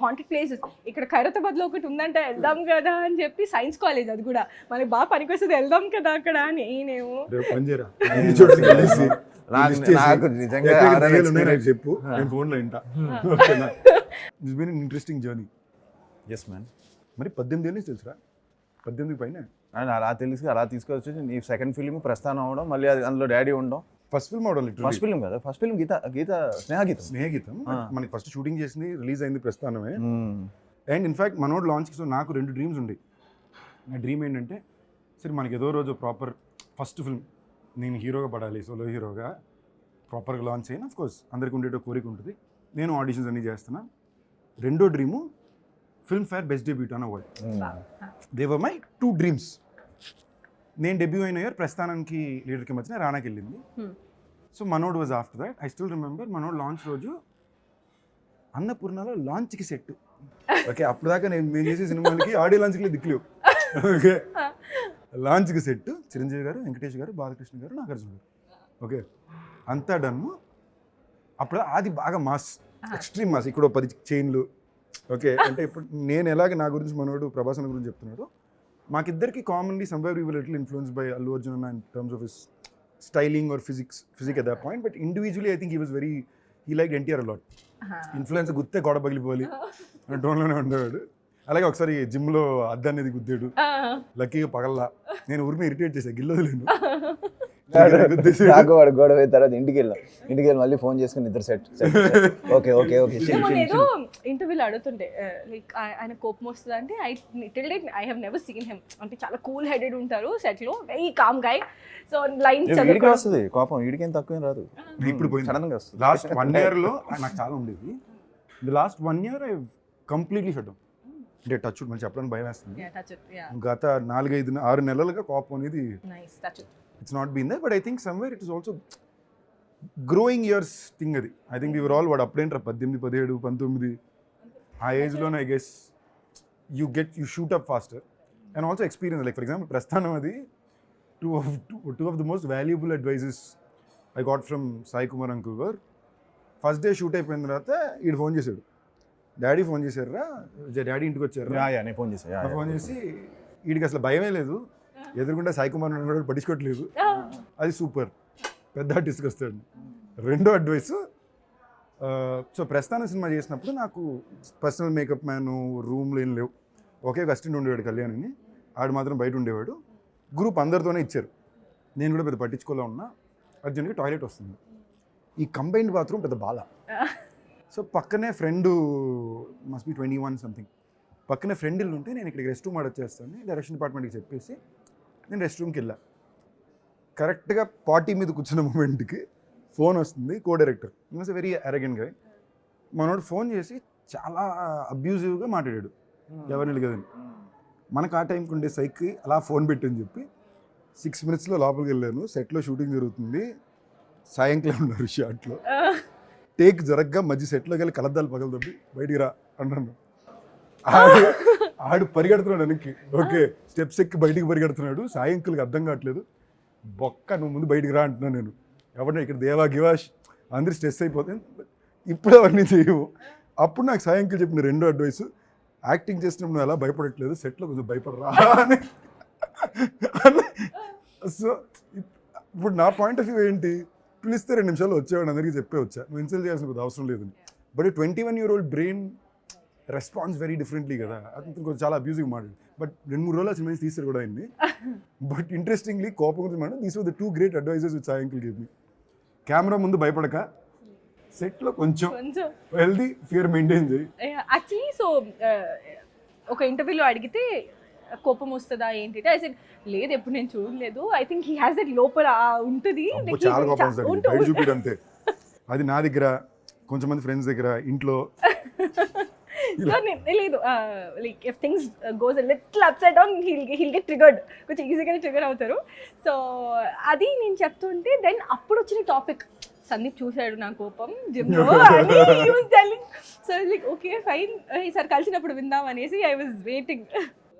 haunted places. ఇక్కడ ఖైరతాబాద్లో ఒకటి ఉందంటే వెళ్దాం కదా అని చెప్పి, సైన్స్ కాలేజ్ అది కూడా మనకి బాగా పనికొస్తుంది, వెళ్దాం కదా అక్కడ అని. నేనేమో రేపు పని చేయరా అన్ని చోట్ల కలిసి నాకు నిజంగా చెప్పు, నేను ఫోన్లో వింటా. This been interesting journey. Yes man. మరి 18 ఏళ్ళ నుంచి తెలుసురా? 18 పైన. అండ్ అలా తెలిసి అలా తీసుకొచ్చి నీ సెకండ్ ఫిల్మ్ ప్రస్థానం అవడం, మళ్ళీ అది అందులో డాడీ ఉండడం. ఫస్ట్ ఫిల్మ్ అవడం ఫస్ట్ ఫిల్మ్ కదా, ఫస్ట్ ఫిల్మ్ గీత స్నేహగీతం. మనకి ఫస్ట్ షూటింగ్ చేసింది, రిలీజ్ అయింది ప్రస్థానమే. అండ్ ఇన్ఫాక్ట్ మనోడు లాంచ్కి సో నాకు 2 డ్రీమ్స్ ఉండే. నా డ్రీమ్ ఏంటంటే సరే మనకి ఏదో రోజు ప్రాపర్ ఫస్ట్ ఫిల్మ్ నేను హీరోగా పడాలి, సోలో హీరోగా ప్రాపర్గా లాంచ్ అయినా. ఆఫ్ కోర్స్ అందరికి ఉండేట కోరిక ఉంటుంది. నేను ఆడిషన్స్ అన్నీ చేస్తున్నా. రెండో dream Filmfare best debutant award. They were my 2 dreams. నేను డెబ్యూ అయిన ఇయర్ ప్రస్థానానికి లీడర్కి మధ్యన రానాకి వెళ్ళింది. సో మనోడ్ was after that. I still remember మనోడ్ లాంచ్ రోజు అన్నపూర్ణలో లాంచ్కి సెట్. ఓకే, అప్పుడు దాకా మేము చేసే సినిమాలకి ఆడియో లాంచ్కి దిక్కులేవు. ఓకే, లాంచ్కి సెట్ చిరంజీవి గారు, వెంకటేష్ గారు, బాలకృష్ణ గారు, నాగార్జున గారు. ఓకే, అంతా డన్ను. అప్పుడు అది బాగా మాస్, ఎక్స్ట్రీమ్ మాస్. ఇక్కడ 10 చైన్లు. ఓకే, అంటే ఇప్పుడు నేను ఎలాగ నా గురించి మనోడు ప్రభాస్ అన్న గురించి చెప్తున్నాడు, మాకిద్దరికి commonly somewhere we were little influenced by Allu Arjun అన్న in terms of his styling or physique at that point. But individually I think he like NTR a lot. Influence గుత్తే గోడ పగిలిపోవాలి టోన్లోనే ఉండేవాడు. అలాగే ఒకసారి జిమ్లో అద్దం అనేది గుద్దాడు, లక్కీగా పగల్లా. నేను ఊరిని ఇరిటేట్ చేశాను, గిల్లలేను. నాకు వాడు గొడవ తర్వాత ఇంటికి వెళ్ళి మళ్ళీ ఫోన్ చేసుకుని ఇద్దరు సెట్. Okay okay okay. నేను ఇంటర్వ్యూలో అడుగుతుంటే లైక్ ఆయన కోపం వస్తుంది అంటే I have never seen him. అంటే చాలా కూల్ హెడెడ్ ఉంటారు సెట్ లో, వెరీ కామ్ గై. సో లైన్స్ వస్తుంది కోపం, వీడికేం తక్కువేం రాదు. ఇప్పుడు సడన్ గా వస్తుంది. లాస్ట్ 1 year నాకు చాలా ఉండేది. The last 1 year I completely shut down. అంటే టచ్ మనం చెప్పడానికి భయం వేస్తుంది. గత 4-5-6 నెలలుగా కోపం అనేది it's not been there, but I think somewhere it is also growing years thing adi. I think we were all what appudu 18 17 19 ఆ ఏజ్ లోనే I guess you shoot up faster and also experience. Like for example ప్రస్థానం అది two of the most valuable advices I got from Sai Kumar uncle were, first day shoot అయిపోయిన తర్వాత ఈడు phone చేశాడు, daddy phone చేశారా, daddy ఇంటికి వచ్చారు. నేను ఫోన్ చేశాను. ఫోన్ చేసి వీడికి అసలు భయమే లేదు, ఎదురుకుంటే సాయి కుమార్ కూడా పట్టించుకోవట్లేదు. అది సూపర్, పెద్ద ఆర్టిస్ట్కి వస్తాడు. రెండో అడ్వైస్, సో ప్రస్థానం సినిమా చేసినప్పుడు నాకు పర్సనల్ మేకప్ మ్యాన్ రూమ్లో ఏం లేవు. ఒకే అసిస్టెంట్ ఉండేవాడు కళ్యాణ్ అని, ఆడు మాత్రం బయట ఉండేవాడు. గ్రూప్ అందరితోనే ఇచ్చారు. నేను కూడా పెద్ద పట్టించుకోలే ఉన్నా. అర్జున్కి టాయిలెట్ వస్తుంది, ఈ కంబైన్డ్ బాత్రూమ్ పెద్ద బాల. సో పక్కనే ఫ్రెండ్ మస్ట్ బి 21 సంథింగ్, పక్కనే ఫ్రెండ్ ఇల్లు ఉంటే నేను ఇక్కడికి రెస్ట్ రూమ్ అడొచ్చేస్తాను డైరెక్షన్ డిపార్ట్మెంట్కి చెప్పేసి నేను రెస్ట్ రూమ్కి వెళ్ళా. కరెక్ట్గా పార్టీ మీద కూర్చున్న మూమెంట్కి ఫోన్ వస్తుంది. Co director is a very arrogant గా. మనోడు ఫోన్ చేసి చాలా అబ్యూజివ్గా మాట్లాడాడు, ఎవరిని కదండి. మనకు ఆ టైంకి ఉండే సైకి అలా ఫోన్ పెట్టని చెప్పి 6 minutesలో లోపలికి వెళ్ళాను. సెట్లో షూటింగ్ జరుగుతుంది, సాయంకాలం ఉన్నారు షాట్లో. టేక్ జరగ్గా మధ్య సెట్లోకి వెళ్ళి కలద్దాలు పగలదొబ్బి బయటికి రా అన్నాను. ఆడు పరిగెడుతున్నాడు వెనక్కి. ఓకే, స్టెప్స్ ఎక్కి బయటికి పరిగెడుతున్నాడు. సాయంకాలకి అర్థం కావట్లేదు. బొక్క నువ్వు ముందు బయటికి రా అంటున్నాను నేను. ఎవరిని ఇక్కడ దేవా గివాష్ అందరూ స్ట్రెస్ అయిపోతే ఇప్పుడు అవన్నీ చేయవు. అప్పుడు నాకు సాయంకాలం చెప్పిన రెండో అడ్వైస్, యాక్టింగ్ చేసినప్పుడు నువ్వు ఎలా భయపడట్లేదు, సెట్లో కొంచెం భయపడరా అని. సో ఇప్పుడు నా పాయింట్ ఆఫ్ వ్యూ ఏంటి, పిలిస్తే 2 నిమిషాలు వచ్చేవాడు, అందరికీ చెప్పే వచ్చా, నువ్వు ఇన్సల్ట్ చేయాల్సిన పెద్ద అవసరం లేదని. But 21-year-old brain response very differently కదా. అతను కొంచెం చాలా అబ్యూజివ్ మాట్లాడు. బట్ 2-3 రోజులు సినిమా తీసారు కూడా అయింది. బట్ ఇంట్రెస్టింగ్లీ కోపం గురించి మాట, these were the 2 great advices which సాయంకాలం గేవ్ మీ. కెమెరా ముందు భయపడక, సెట్లో కొంచెం హెల్దీ ఫియర్ మెయింటైన్ చేయి. యాక్చువల్లీ సో ఒక ఇంటర్వ్యూలో అడిగితే కోపం వస్తుందా ఏంటి, లేదు ఎప్పుడు నేను చూడలేదు. I think he has that లోపల ఉంటుంది, చాలా కోపం వస్తుంది బయట చూపిడు అంతే. అది నా దగ్గర, కొంచెంమంది ఫ్రెండ్స్ దగ్గర, ఇంట్లో లేదు. Like if things goes a little upset down heal get triggered, కొంచెం ఈజీగానే ట్రిగర్ అవుతారు. సో అది నేను చెప్తుంటే దెన్ అప్పుడు వచ్చిన టాపిక్, సందీప్ చూశాడు నా కోపం జిమ్లో అని he was telling. So like okay fine, ఈసారి కలిసినప్పుడు విందాం అనేసి I was waiting.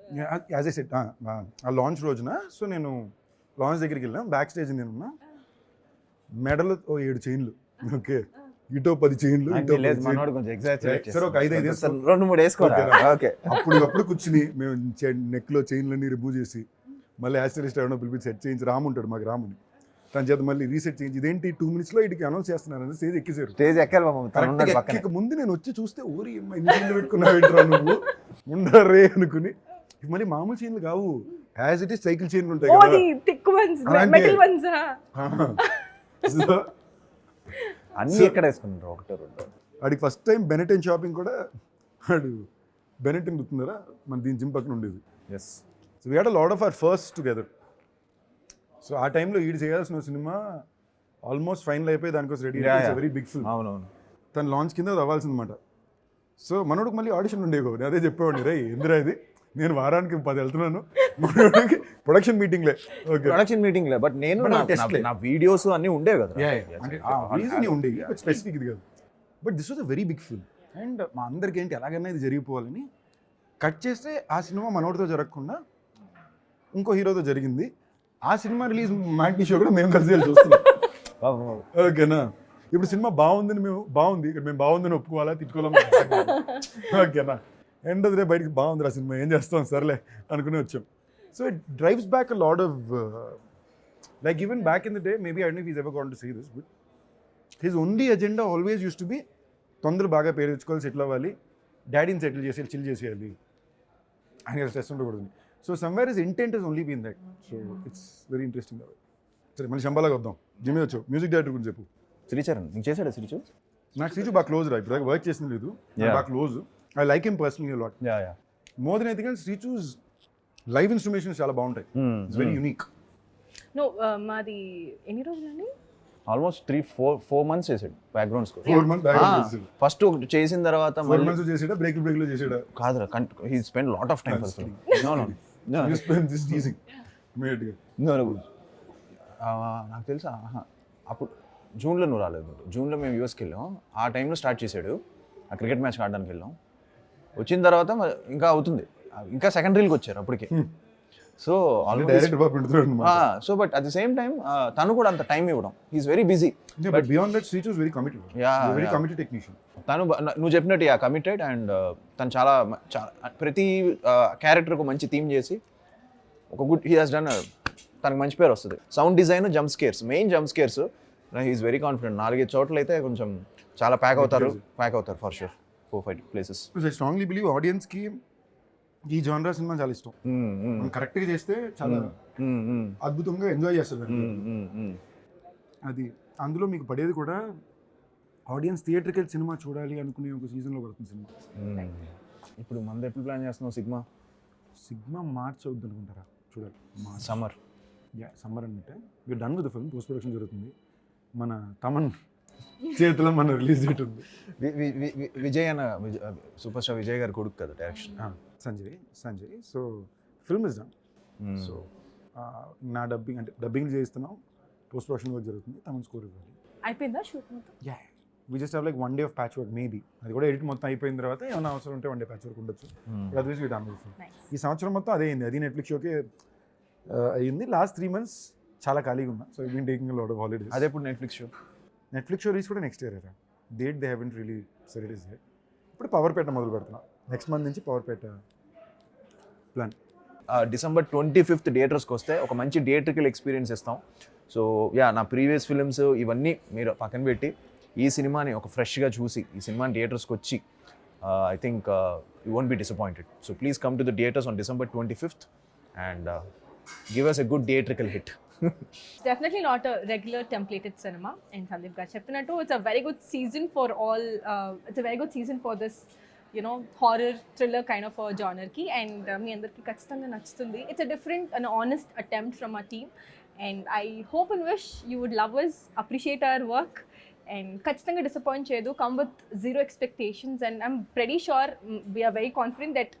As I said, ఆ లాంచ్ రోజున సో నేను లాంచ్ దగ్గరికి వెళ్ళాను, బ్యాక్ స్టేజ్ నేనున్నా. మెడలో ఓ 7 చైన్లు, ఓకే, ఇటో 10 చైన్లు, ఇటో 10 లేదు చైన్లు. మనోడు కొంచెం ఎగ్జాక్ట్ సరే, ఒక 5 వేసుకో. 2-3 వేసుకోరా. ఓకే అప్పుడు కూర్చుని మేము నెక్లో చైన్లన్నీ రిమూవ్ చేసి మళ్ళీ యాస్టరిస్ట్ ఎవడో పిలిపించి సెట్ చేయించి, రాము ఉంటాడు మాకు, రాముని తన చేత మళ్ళీ రీసెట్ చేయించి, ఇదేంటి 2 minutesలో ఇటుకి అనౌన్స్ చేస్తున్నారని స్టేజ్ ఎక్కేసారు. స్టేజ్ ఎక్కాలి బాబు, తను ఉన్నాడు కరెక్ట్గా పక్కనే. ఎక్కక ముందు నేను వచ్చి చూస్తే ఊరి ఇన్ని చైన్లు పెట్టుకున్నావేంట్రా నువ్వు, ఉండరే అనుకుని. ఇవి మళ్ళీ మామూలు చైన్లు కావు, యాజ్ ఇట్ ఈస్ సైకిల్ చైన్లు ఉంటాయి Oh, కదా. the thick ones, అలాంటి- metal ones. So, అన్ని ఎక్కడ వేసుకుంటారు, ఒకటో రెండు. వాడికి ఫస్ట్ టైం బెనెటన్ షాపింగ్ కూడా వాడు బెనెటన్ గుర్తుందరా, మన దీని జిమ్ పక్కన ఉండేది. Yes so we had a lot of our first together. So ఆ టైంలో ఈడు చేయాల్సిన సినిమా ఆల్మోస్ట్ ఫైనల్ అయిపోయి దానికోసం రెడీ, వెరీ బిగ్ ఫిల్మ్. అవునవును. తన లాంచ్ కింద అది అవ్వాల్సిందన్నమాట. సో మనోడికి మళ్ళీ ఆడిషన్ ఉండేవి, నేను అదే చెప్పేవాడిని, రే ఎందురా ఇది, నేను వారానికి 10 వెళ్తున్నాను, మనోడికి ప్రొడక్షన్ మీటింగ్లే. ఓకే, ప్రొడక్షన్ మీటింగ్ లే, బట్ నేను But నా- test లే. నా వీడియోస్ అన్ని ఉండేవి కదా. అంటే రీజన్ ఉండేవి, బట్ స్పెసిఫిక్ ఇది కాదు. But this was a very big film. And మా అందరికి ఏంటి ఎలాగైనా ఇది జరిగిపోవాలని కట్ చేస్తే ఆ సినిమా మనోడితో జరగకుండా ఇంకో హీరోతో జరిగింది. ఆ సినిమా రిలీజ్ మ్యాట్నీ షో కూడా మేము కలిసి వెళ్ళి చూస్తున్నాం. ఓకేనా, ఇప్పుడు సినిమా బాగుందని మేము బాగుంది, ఇక్కడ మేము బాగుందని ఒప్పుకోవాలా తిట్టుకోవాలా, ఓకేనా, ఎండ్ ఆఫ్ ద డే బయటికి బాగుంది ఆ సినిమా, ఏం చేస్తాం సర్లే అనుకుని వచ్చాం. So it drives back a lot of like even back in the day, maybe I don't know if he is ever gone to see this, but his only agenda always use to be తొందరగా బాగా పేరు తెచ్చుకోవాలి, settle అవ్వాలి, డాడీని settle చేసేయాలి, chill చేసేయాలి, ఆయన stress ఉండకూడదు. So somewhere is intent is only been that. So it's very interesting. సరే మళ్ళీ శంబాలాగా వద్దాం. జిమ్మే వచ్చావు, మ్యూజిక్ డైరెక్టర్ గురించి చెప్పు. శ్రీచరణ్ నీకు చేశాడా శ్రీచు? నాకు శ్రీజు బాగా క్లోజ్ రా, ఇప్పుడు వర్క్ చేసింది లేదు, బాగా close. I like him personally lot. Yeah more than anything else, Sriju's live instrumentations చాలా బాగుంటాయి. It's very unique. No, మాది ఎన్ని రోజులండి? ఆల్మోస్ట్ 3-4 months చేసాడు background score. 4 months back first చేసిన తర్వాత 4 months చేసాడా, బ్రేక్లో చేసాడా? కాదురా, he spend lot of time for film. No You spend this teasing immediately. నాకు తెలుసా, అప్పుడు జూన్లో నువ్వు రాలేదు. జూన్లో మేము యూఎస్కి వెళ్ళాం, ఆ టైంలో స్టార్ట్ చేశాడు. ఆ క్రికెట్ మ్యాచ్ ఆడడానికి వెళ్ళాం. వచ్చిన తర్వాత ఇంకా అవుతుంది, ఇంకా సెకండ్ రీల్కి వచ్చారు అప్పటికే. సో డైరెక్ట్ బాగా పెడుతున్నాడు. So but at the same time తను కూడా అంత టైం ఇవ్వడం, he is very busy. But beyond that Sriju is very committed. Very committed technician. తను నువ్వు చెప్పినట్టు కమిటెడ్, అండ్ తను చాలా ప్రతి క్యారెక్టర్కు మంచి థీమ్ చేసి ఒక గుడ్ హీ హాస్ డన్, తనకు మంచి పేరు వస్తుంది. Sound design, jump scares, main jump scares he is very confident. 4-5 చోట్ల అయితే కొంచెం చాలా ప్యాక్ అవుతారు for sure. 4-5 places. I strongly believe ఆడియన్స్కి ఈ జానరా సినిమా చాలా ఇష్టం. మనం కరెక్ట్గా చేస్తే చాలా అద్భుతంగా ఎంజాయ్ చేస్తారు. అది అందులో మీకు పడేది కూడా ఆడియన్స్ థియేటర్కి వెళ్ళి సినిమా చూడాలి అనుకునే ఒక సీజన్లో పడుతుంది సినిమా. ఇప్పుడు మనది ఎప్పుడు ప్లాన్ చేస్తున్నావు? సిగ్మా మార్చ్ అవుద్ది అనుకుంటారా? చూడాలి. సమ్మర్. సమ్మర్ అంటే we are done with the film, post production జరుగుతుంది. మన తమన్ చేతిలో మన రిలీజ్ డేట్ ఉంది. విజయ్ అన్న, సూపర్ స్టార్ విజయ్ గారి కొడుకు కదా direction. Sanjay. So film is done. So నా డబ్బింగ్ అంటే డబ్బింగ్ చేయిస్తున్నాం, పోస్ట్ ప్రొడక్షన్ వర్క్ జరుగుతుంది, తమన్ స్కోర్ ఇవ్వాలి. అయిపోయిందా షూట్ మొత్తం? We just have like 1 day of patch work maybe. అది కూడా ఎడిట్ మొత్తం అయిపోయిన తర్వాత ఏమైనా అవసరం ఉంటే 1 day ప్యాచ్ వర్క్ ఉండొచ్చు. Otherwise we done with film. ఈ సంవత్సరం మొత్తం అదే అయింది. అది నెట్ఫ్లిక్స్ షోకే అయ్యింది. లాస్ట్ 3 months చాలా ఖాళీగా ఉన్నా. So I been taking a lot of holidays. అదే ఇప్పుడు నెట్ఫ్లిక్స్ షో రిలీజ్ కూడా next year. Date they haven't really said it is here. ఇప్పుడు పవర్పేట మొదలు పెడుతున్నా. నెక్స్ట్ మంత్ నుంచి పవర్పేట ప్లాన్. December 25th థియేటర్స్కి వస్తే ఒక మంచి థియేటర్కల్ ఎక్స్పీరియన్స్ ఇస్తాం. సో నా ప్రీవియస్ ఫిల్మ్స్ ఇవన్నీ మీరు పక్కన పెట్టి ఈ సినిమాని ఒక ఫ్రెష్గా చూసి ఈ సినిమాని థియేటర్స్కి వచ్చి I think you won't be disappointed. So please come to the theatres on December 25th and give us a good theatrical hit. Definitely not a regular templated cinema. And Sandeep garu cheppinattu, it's a very good season for all. It's a very good season for this, horror thriller kind of a genre ki, and me andarki kachithanga nachutundi. It's a different and honest attempt from our team, and I hope and wish you would love us, appreciate our work, and kachithanga disappoint chedu. Come with zero expectations, and I'm pretty sure we are very confident that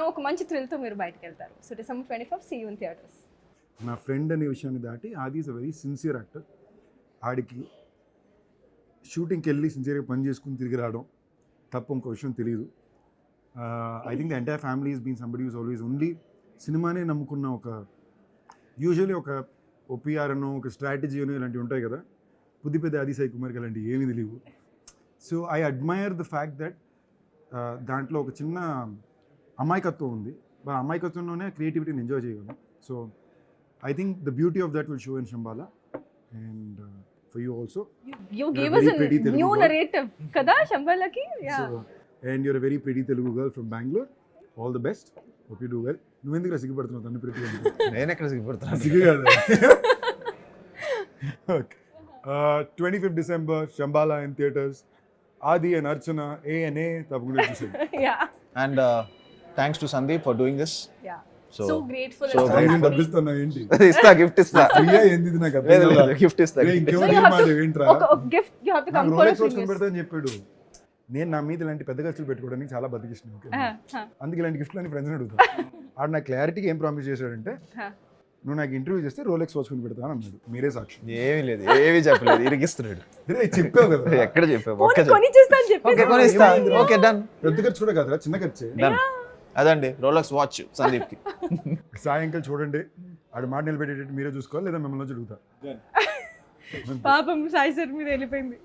oka manchi thrill tho meer bayatiki veltaru. So December 25th, see you in theaters. నా friend అనే విషయాన్ని దాటి ఆది is a very sincere actor. ఆడికి షూటింగ్కి వెళ్ళి సిన్సియర్గా పని చేసుకుని తిరిగి రావడం తప్ప ఇంకో విషయం తెలియదు. I think the entire family is been somebody is always only సినిమానే నమ్ముకున్న ఒక యూజువల్లీ ఒక ఓపీఆర్ అనో ఒక స్ట్రాటజీ అనో ఇలాంటివి ఉంటాయి కదా. పుద్దిపెద్ద ఆది సాయి కుమార్కి అలాంటి ఏమీ తెలియవు. So I admire the fact that దాంట్లో ఒక చిన్న అమాయకత్వం ఉంది. ఆ అమాయకత్వంలోనే క్రియేటివిటీని ఎంజాయ్ చేయగలం. So I think the beauty of that will show in Shambala and for you also. You You're gave a us very a pretty Telugu new girl. narrative. Kada Shambalaki? Yeah. So, and you're a very pretty Telugu girl from Bangalore. All the best. Hope you do well. నువ్వు ఎందుకు సిగ్గుపడుతున్నావు తను pretty నేను ఎక్కడ సిగ్గుపడుతున్నాను. సిగ్గు కాదు. Okay 25th December Shambhala in theatres. Aadi and Archana A&A తప్పకుండా చూసేది. Yeah. And thanks to Sandeep for doing this. Yeah. So- So grateful. so and so నేను happy. డబ్బిస్తున్నా ఏంటి ఇస్తా, గిఫ్ట్ ఇస్తా. ఫ్రీయా ఏంది ఇది నాకు అర్థం లేదు కాదు. లేదు, గిఫ్ట్ ఇస్తా. రే, So ఇంకెవరు you ఏం have మాట to, ఏంట్రా okay, gift, you have to come నాకు for a రోలెక్స్ వచ్చుకొని serious. పెడతా అని చెప్పాడు. నేను నా మీద ఇలాంటి పెద్ద ఖర్చులు పెట్టుకోవడానికి చాలా బతికిష్టం. ఓకే అందుకే ఇలాంటి గిఫ్ట్లు అని ఫ్రెండ్స్ని అడుగుతా. ఆడు నాకు క్లారిటీకి ఏం ప్రామిస్ చేశాడంటే Huh. నువ్వు నాకు ఇంటర్వ్యూ చేస్తే రోలెక్స్ వచ్చుకొని పెడతాను అన్నాడు. మీరే సాక్షి. ఏమీ లేదు, ఏమీ చెప్పలేదు, ఇరిగిస్తున్నాడు. రే, చెప్పావు కదా. ఎక్కడ చెప్పావు? Phone ఒక్క కొని చేస్తా అని చెప్పేసి. ఓకే, కొని ఇస్తా. ఓకే, డన్ పెద్ద ఖర్చు కూడా కాదురా, చిన్న ఖర్చే. డన్. అదండి రోలెక్స్ వాచ్ సందీప్కి. సాయంకాలం చూడండి, ఆడు మాట నిలబెట్టేటట్టు మీరే చూసుకోవాలి, లేదా మిమ్మల్ని వచ్చి అడుగుతా. పాపం సాయి సార్ మీద వెళ్ళిపోయింది.